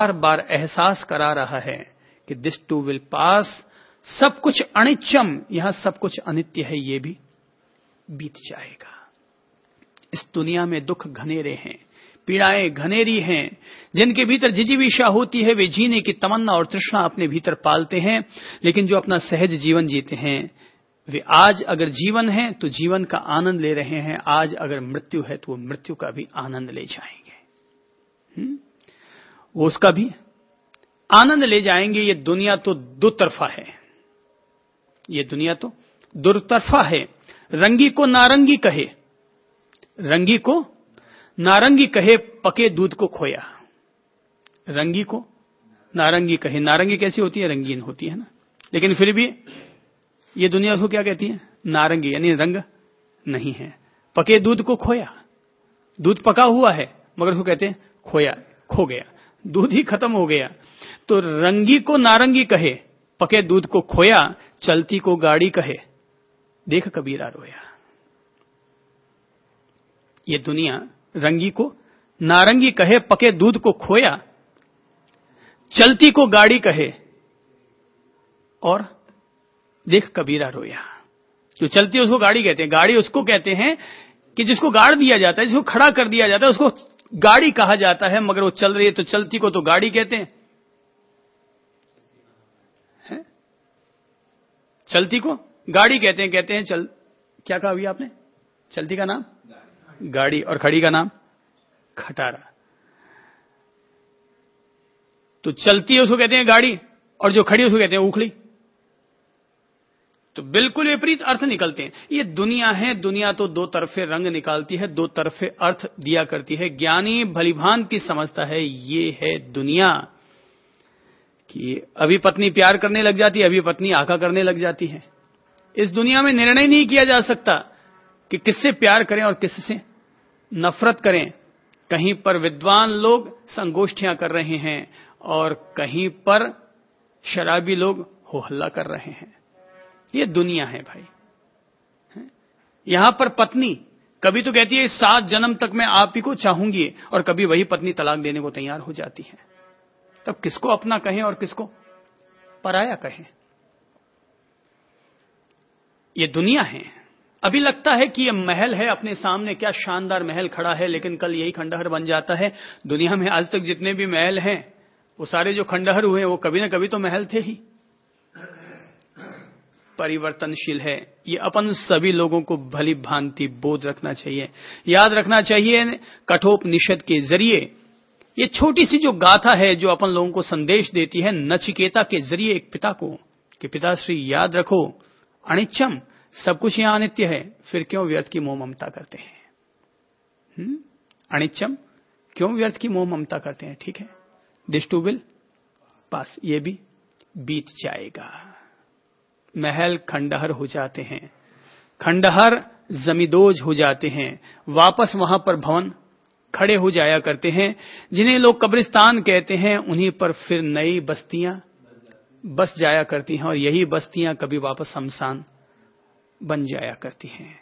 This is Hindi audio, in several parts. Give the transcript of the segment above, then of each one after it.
बार बार एहसास करा रहा है कि दिस टू विल पास, सब कुछ अनित्यम, यहां सब कुछ अनित्य है, ये भी बीत जाएगा। इस दुनिया में दुख घनेरे हैं, पीड़ाएं घनेरी हैं, जिनके भीतर जिजीविषा होती है वे जीने की तमन्ना और तृष्णा अपने भीतर पालते हैं, लेकिन जो अपना सहज जीवन जीते हैं वे आज अगर जीवन है तो जीवन का आनंद ले रहे हैं, आज अगर मृत्यु है तो वो मृत्यु का भी आनंद ले जाएंगे। वो उसका भी आनंद ले जाएंगे। ये दुनिया तो दो तरफा है, ये दुनिया तो दुतरफा है। रंगी को नारंगी कहे, रंगी को नारंगी कहे, पके दूध को खोया। रंगी को नारंगी कहे, नारंगी कैसी होती है? रंगीन होती है ना, लेकिन फिर भी ये दुनिया उसको क्या कहती है? नारंगी, यानी रंग नहीं है। पके दूध को खोया, दूध पका हुआ है मगर उसको कहते हैं खोया, खो गया, दूध ही खत्म हो गया। तो रंगी को नारंगी कहे, पके दूध को खोया, चलती को गाड़ी कहे, देख कबीरा रोया। ये दुनिया रंगी को नारंगी कहे, पके दूध को खोया, चलती को गाड़ी कहे और देख कबीरा रोया। जो चलती है उसको गाड़ी कहते हैं। गाड़ी उसको कहते हैं कि जिसको गाड़ दिया जाता है, जिसको खड़ा कर दिया जाता है, उसको गाड़ी कहा जाता है, मगर वो चल रही है तो चलती को तो गाड़ी कहते हैं। चलती को गाड़ी कहते हैं चल, क्या कहा अभी आपने? चलती का नाम गाड़ी और खड़ी का नाम खटारा। तो चलती है उसको कहते हैं गाड़ी और जो खड़ी उसको कहते हैं उखड़ी। तो बिल्कुल विपरीत अर्थ निकलते हैं। ये दुनिया है, दुनिया तो दो तरफे रंग निकालती है, दो तरफे अर्थ दिया करती है। ज्ञानी भलीभांति समझता है ये है दुनिया, कि अभी पत्नी प्यार करने लग जाती है, अभी पत्नी आका करने लग जाती है। इस दुनिया में निर्णय नहीं किया जा सकता कि किससे प्यार करें और किससे नफरत करें। कहीं पर विद्वान लोग संगोष्ठियां कर रहे हैं और कहीं पर शराबी लोग हो हल्ला कर रहे हैं। ये दुनिया है भाई। यहां पर पत्नी कभी तो कहती है 7 जन्म तक मैं आप ही को चाहूंगी, और कभी वही पत्नी तलाक देने को तैयार हो जाती है। तब किसको अपना कहें और किसको पराया कहें? ये दुनिया है। अभी लगता है कि ये महल है अपने सामने, क्या शानदार महल खड़ा है, लेकिन कल यही खंडहर बन जाता है। दुनिया में आज तक जितने भी महल हैं वो सारे जो खंडहर हुए वो कभी ना कभी तो महल थे ही। परिवर्तनशील है। ये अपन सभी लोगों को भली भांति बोध रखना चाहिए, याद रखना चाहिए। कठोपनिषद के जरिए ये छोटी सी जो गाथा है जो अपन लोगों को संदेश देती है, नचिकेता के जरिए एक पिता को, कि पिताश्री याद रखो अनित्यम, सब कुछ यहां अनित्य है, फिर क्यों व्यर्थ की मोह ममता करते हैं? अनित्यम, क्यों व्यर्थ की मोह ममता करते हैं? ठीक है, दिस टू विल पास, ये भी बीत जाएगा। महल खंडहर हो जाते हैं, खंडहर जमींदोज हो जाते हैं, वापस वहां पर भवन खड़े हो जाया करते हैं। जिन्हें लोग कब्रिस्तान कहते हैं उन्हीं पर फिर नई बस्तियां बस जाया करती हैं, और यही बस्तियां कभी वापस शमशान बन जाया करती हैं।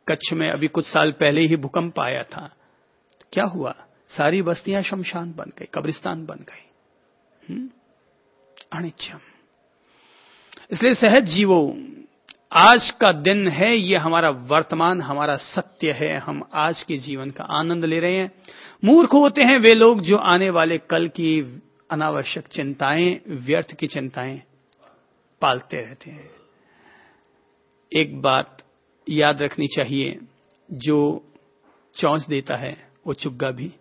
कच्छ में अभी कुछ साल पहले ही भूकंप आया था, तो क्या हुआ? सारी बस्तियां शमशान बन गई, कब्रिस्तान बन गई। अनित्यम। इसलिए सहज जीवो, आज का दिन है, ये हमारा वर्तमान, हमारा सत्य है। हम आज के जीवन का आनंद ले रहे हैं। मूर्ख होते हैं वे लोग जो आने वाले कल की अनावश्यक चिंताएं, व्यर्थ की चिंताएं पालते रहते हैं। एक बात याद रखनी चाहिए, जो चौंस देता है वो चुग्गा भी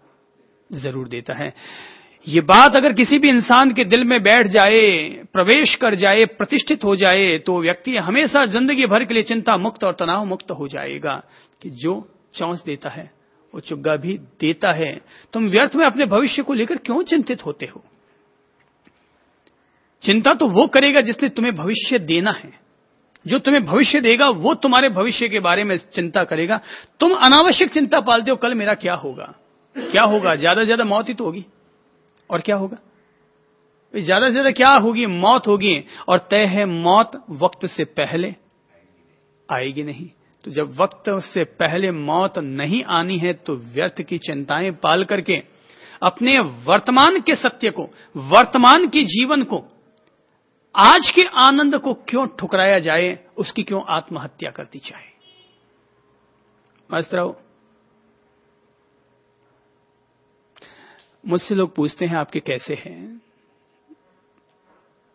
जरूर देता है। ये बात अगर किसी भी इंसान के दिल में बैठ जाए, प्रवेश कर जाए, प्रतिष्ठित हो जाए, तो व्यक्ति हमेशा जिंदगी भर के लिए चिंता मुक्त और तनाव मुक्त हो जाएगा, कि जो चौंस देता है वो चुग्गा भी देता है। तुम व्यर्थ में अपने भविष्य को लेकर क्यों चिंतित होते हो? चिंता तो वो करेगा जिसने तुम्हें भविष्य देना है। जो तुम्हें भविष्य देगा वो तुम्हारे भविष्य के बारे में चिंता करेगा। तुम अनावश्यक चिंता पालते हो, कल मेरा क्या होगा, क्या होगा? ज्यादा से ज्यादा मौत ही तो होगी, और क्या होगा? ज्यादा से ज्यादा क्या होगी? मौत होगी, और तय है मौत वक्त से पहले आएगी नहीं। तो जब वक्त से पहले मौत नहीं आनी है तो व्यर्थ की चिंताएं पाल करके अपने वर्तमान के सत्य को, वर्तमान के जीवन को, आज के आनंद को क्यों ठुकराया जाए, उसकी क्यों आत्महत्या करती जाए। मस्त रहो। मुझसे लोग पूछते हैं आपके कैसे हैं,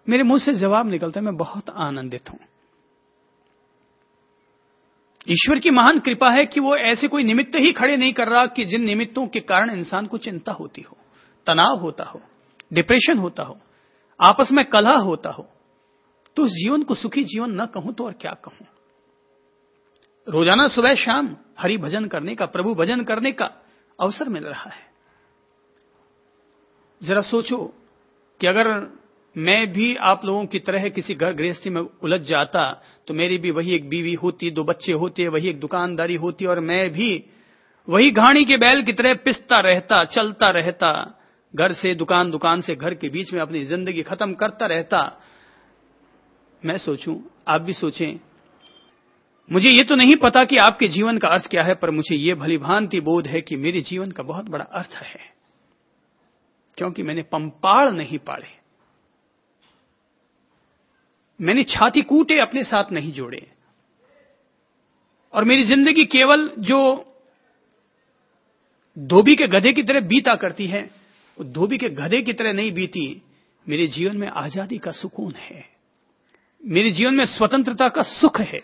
मेरे मुंह से जवाब निकलता है मैं बहुत आनंदित हूं। ईश्वर की महान कृपा है कि वो ऐसे कोई निमित्त ही खड़े नहीं कर रहा कि जिन निमित्तों के कारण इंसान को चिंता होती हो, तनाव होता हो, डिप्रेशन होता हो, आपस में कलह होता हो। तो उस जीवन को सुखी जीवन न कहूं तो और क्या कहूं। रोजाना सुबह शाम हरि भजन करने का, प्रभु भजन करने का अवसर मिल रहा है। जरा सोचो कि अगर मैं भी आप लोगों की तरह किसी घर गृहस्थी में उलझ जाता तो मेरी भी वही एक बीवी होती, 2 बच्चे होते, वही एक दुकानदारी होती और मैं भी वही घाणी के बैल की तरह पिसता रहता, चलता रहता, घर से दुकान, दुकान से घर के बीच में अपनी जिंदगी खत्म करता रहता। मैं सोचूं, आप भी सोचें। मुझे ये तो नहीं पता कि आपके जीवन का अर्थ क्या है, पर मुझे ये भली भांति बोध है कि मेरे जीवन का बहुत बड़ा अर्थ है, क्योंकि मैंने पंपाड़ नहीं पाड़े, मैंने छाती कूटे अपने साथ नहीं जोड़े, और मेरी जिंदगी केवल जो धोबी के गधे की तरह बीता करती है, वो धोबी के गधे की तरह नहीं बीती। मेरे जीवन में आजादी का सुकून है, मेरे जीवन में स्वतंत्रता का सुख है,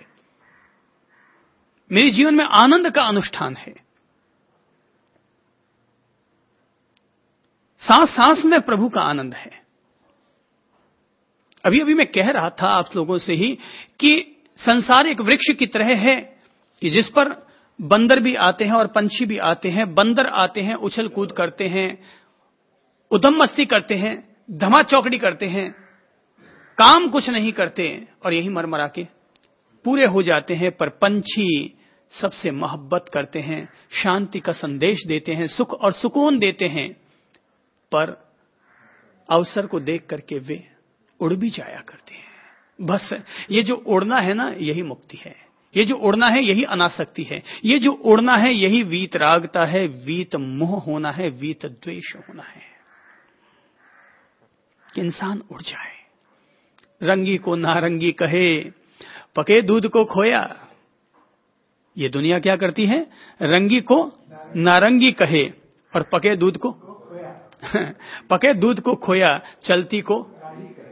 मेरे जीवन में आनंद का अनुष्ठान है। सांस सांस में प्रभु का आनंद है। अभी अभी मैं कह रहा था आप लोगों से ही कि संसार एक वृक्ष की तरह है कि जिस पर बंदर भी आते हैं और पंछी भी आते हैं। बंदर आते हैं, उछल कूद करते हैं, उधम मस्ती करते हैं, धमा चौकड़ी करते हैं, काम कुछ नहीं करते और यही मरमरा के पूरे हो जाते हैं। पर पंछी सबसे मोहब्बत करते हैं, शांति का संदेश देते हैं, सुख और सुकून देते हैं, पर अवसर को देख करके वे उड़ भी जाया करते हैं। बस ये जो उड़ना है ना, यही मुक्ति है। ये जो उड़ना है यही अनासक्ति है। ये जो उड़ना है यही वीतरागता है, वीत मोह होना है, वीत द्वेष होना है। कि इंसान उड़ जाए। रंगी को नारंगी कहे, पके दूध को खोया। ये दुनिया क्या करती है? रंगी को नारंगी कहे और पके दूध को पके दूध को खोया, चलती को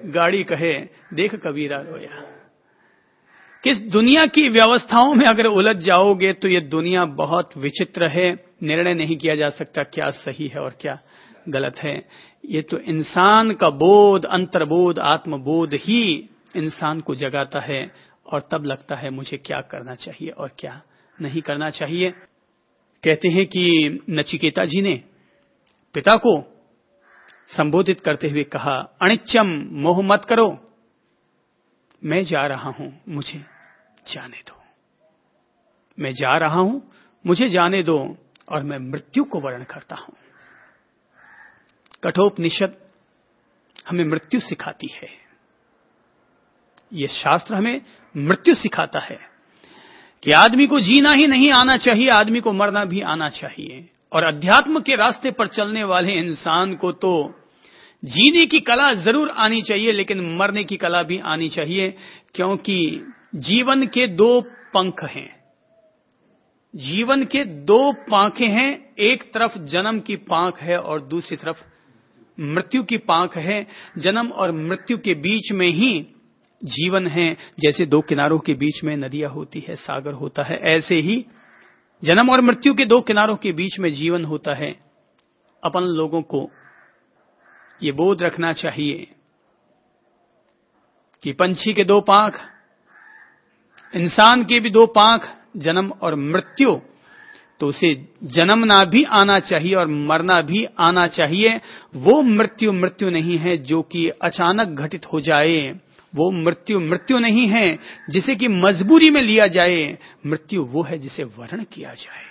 गाड़ी कहे, देख कबीरा रोया। किस दुनिया की व्यवस्थाओं में अगर उलझ जाओगे तो ये दुनिया बहुत विचित्र है। निर्णय नहीं किया जा सकता क्या सही है और क्या गलत है। ये तो इंसान का बोध, अंतर्बोध, आत्मबोध ही इंसान को जगाता है और तब लगता है मुझे क्या करना चाहिए और क्या नहीं करना चाहिए। कहते हैं कि नचिकेता जी ने पिता को संबोधित करते हुए कहा, अनिच्चम मोह मत करो, मैं जा रहा हूं, मुझे जाने दो। मैं जा रहा हूं, मुझे जाने दो और मैं मृत्यु को वर्ण करता हूं। कठोपनिषद हमें मृत्यु सिखाती है। यह शास्त्र हमें मृत्यु सिखाता है कि आदमी को जीना ही नहीं आना चाहिए, आदमी को मरना भी आना चाहिए। और अध्यात्म के रास्ते पर चलने वाले इंसान को तो जीने की कला जरूर आनी चाहिए, लेकिन मरने की कला भी आनी चाहिए, क्योंकि जीवन के 2 पंख हैं। जीवन के 2 पांखें हैं। एक तरफ जन्म की पांख है और दूसरी तरफ मृत्यु की पांख है। जन्म और मृत्यु के बीच में ही जीवन है। जैसे 2 किनारों के बीच में नदियां होती है, सागर होता है, ऐसे ही जन्म और मृत्यु के 2 किनारों के बीच में जीवन होता है। अपन लोगों को ये बोध रखना चाहिए कि पंछी के 2 पांख, इंसान के भी 2 पांख, जन्म और मृत्यु। तो उसे जन्मना भी आना चाहिए और मरना भी आना चाहिए। वो मृत्यु मृत्यु नहीं है जो कि अचानक घटित हो जाए। वो मृत्यु मृत्यु नहीं है जिसे कि मजबूरी में लिया जाए। मृत्यु वो है जिसे वर्ण किया जाए।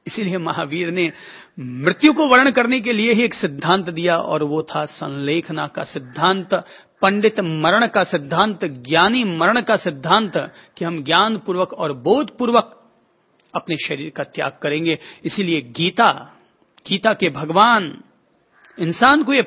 इसीलिए महावीर ने मृत्यु को वर्ण करने के लिए ही एक सिद्धांत दिया, और वो था संलेखना का सिद्धांत, पंडित मरण का सिद्धांत, ज्ञानी मरण का सिद्धांत, कि हम ज्ञान पूर्वक और बोध पूर्वक अपने शरीर का त्याग करेंगे। इसीलिए गीता गीता के भगवान इंसान को यह